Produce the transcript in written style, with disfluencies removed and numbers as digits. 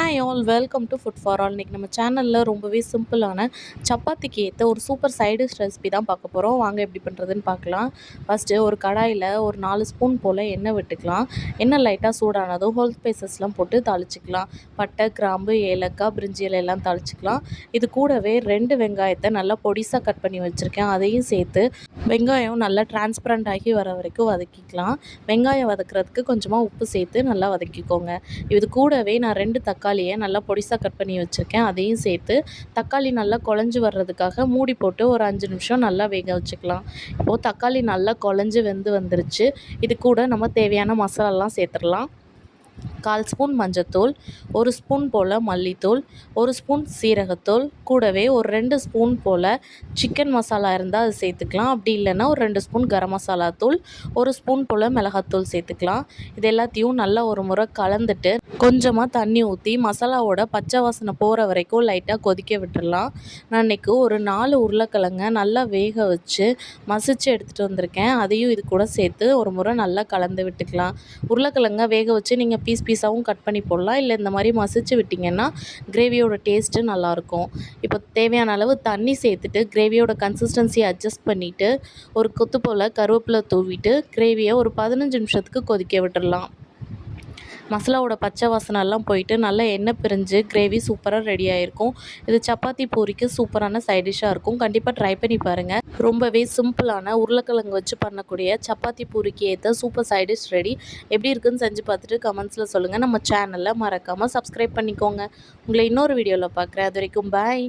Hi all welcome to food for all. இன்றைக்கி நம்ம சேனலில் ரொம்பவே சிம்பிளான சப்பாத்திக்கு ஏற்ற ஒரு சூப்பர் சைடிஷ் ரெசிபி தான் பார்க்க போகிறோம். வாங்க எப்படி பண்ணுறதுன்னு பார்க்கலாம். ஃபஸ்ட்டு ஒரு கடாயில் ஒரு 4 ஸ்பூன் போல் எண்ணெய் விட்டுக்கலாம். எண்ணெய் லைட்டாக சூடானதும் ஹோல் ஸ்பைசஸ்லாம் போட்டு தாளிச்சிக்கலாம். பட்டை, கிராம்பு, ஏலக்காய், பிரிஞ்சி இலை எல்லாம் தாளிச்சிக்கலாம். இது கூடவே 2 வெங்காயத்தை நல்லா பொடிசாக கட் பண்ணி வச்சுருக்கேன். அதையும் சேர்த்து வெங்காயம் நல்லா டிரான்ஸ்பரண்ட் ஆகி வர வரைக்கும் வதக்கிக்கலாம். வெங்காயம் வதக்கிறதுக்கு கொஞ்சமாக உப்பு சேர்த்து நல்லா வதக்கிக்கோங்க. இது கூடவே நான் 2 தக்காளியை நல்லா பொடிசாக கட் பண்ணி வச்சுருக்கேன். அதையும் சேர்த்து தக்காளி நல்லா குழஞ்சி வர்றதுக்காக மூடி போட்டு ஒரு 5 நிமிஷம் நல்லா வேக வச்சுக்கலாம். இப்போது தக்காளி நல்லா குழஞ்சி வெந்து வந்துருச்சு. இது கூட நம்ம தேவையான மசாலாலாம் சேர்த்துடலாம். 1/4 ஸ்பூன் மஞ்சத்தூள், 1 ஸ்பூன் போல் மல்லித்தூள், 1 ஸ்பூன் சீரகத்தூள், கூடவே ஒரு 2 ஸ்பூன் போல் சிக்கன் மசாலா இருந்தால் அது சேர்த்துக்கலாம். அப்படி இல்லைன்னா ஒரு 2 ஸ்பூன் கரம் மசாலா தூள், 1 ஸ்பூன் போல் மிளகாத்தூள் சேர்த்துக்கலாம். இது எல்லாத்தையும் நல்லா ஒரு முறை கலந்துட்டு கொஞ்சமாக தண்ணி ஊற்றி மசாலாவோட பச்சை வாசனை போகிற வரைக்கும் லைட்டாக கொதிக்க விட்டுடலாம். நான் இன்றைக்கி ஒரு 4 உருளைக்கிழங்க நல்லா வேக வச்சு மசிச்சு எடுத்துகிட்டு வந்திருக்கேன். அதையும் இது கூட சேர்த்து ஒரு முறை நல்லா கலந்து விட்டுக்கலாம். உருளைக்கிழங்க வேக வச்சு நீங்கள் பீஸ் பீஸாகவும் கட் பண்ணி போடலாம். இல்லை இந்த மாதிரி மசிச்சு விட்டிங்கன்னா கிரேவியோட டேஸ்ட்டு நல்லாயிருக்கும். இப்போ தேவையான அளவு தண்ணி சேர்த்துட்டு கிரேவியோட கன்சிஸ்டன்சியை அட்ஜஸ்ட் பண்ணிவிட்டு ஒரு கொத்து போல் கருவேப்பிலை தூவிட்டு கிரேவியை ஒரு 15 நிமிஷத்துக்கு கொதிக்க விட்டுடலாம். மசாலாவோட பச்சை வாசனைலாம் போயிட்டு நல்லா எண்ணெய் பிரிஞ்சு கிரேவி சூப்பராக ரெடி ஆகிருக்கும். இது சப்பாத்தி பூரிக்கு சூப்பரான சைட் டிஷ்ஷாக இருக்கும். கண்டிப்பாக ட்ரை பண்ணி பாருங்கள். ரொம்பவே சிம்பிளான உருளைக்கிழங்கு வச்சு பண்ணக்கூடிய சப்பாத்தி பூரிக்கு ஏற்ற சூப்பர் சைட் டிஷ் ரெடி. எப்படி இருக்குன்னு செஞ்சு பார்த்துட்டு கமெண்ட்ஸில் சொல்லுங்கள். நம்ம சேனலில் மறக்காமல் சப்ஸ்கிரைப் பண்ணிக்கோங்க. உங்களை இன்னொரு வீடியோவில் பார்க்குறேன். அது வரைக்கும் பாய்.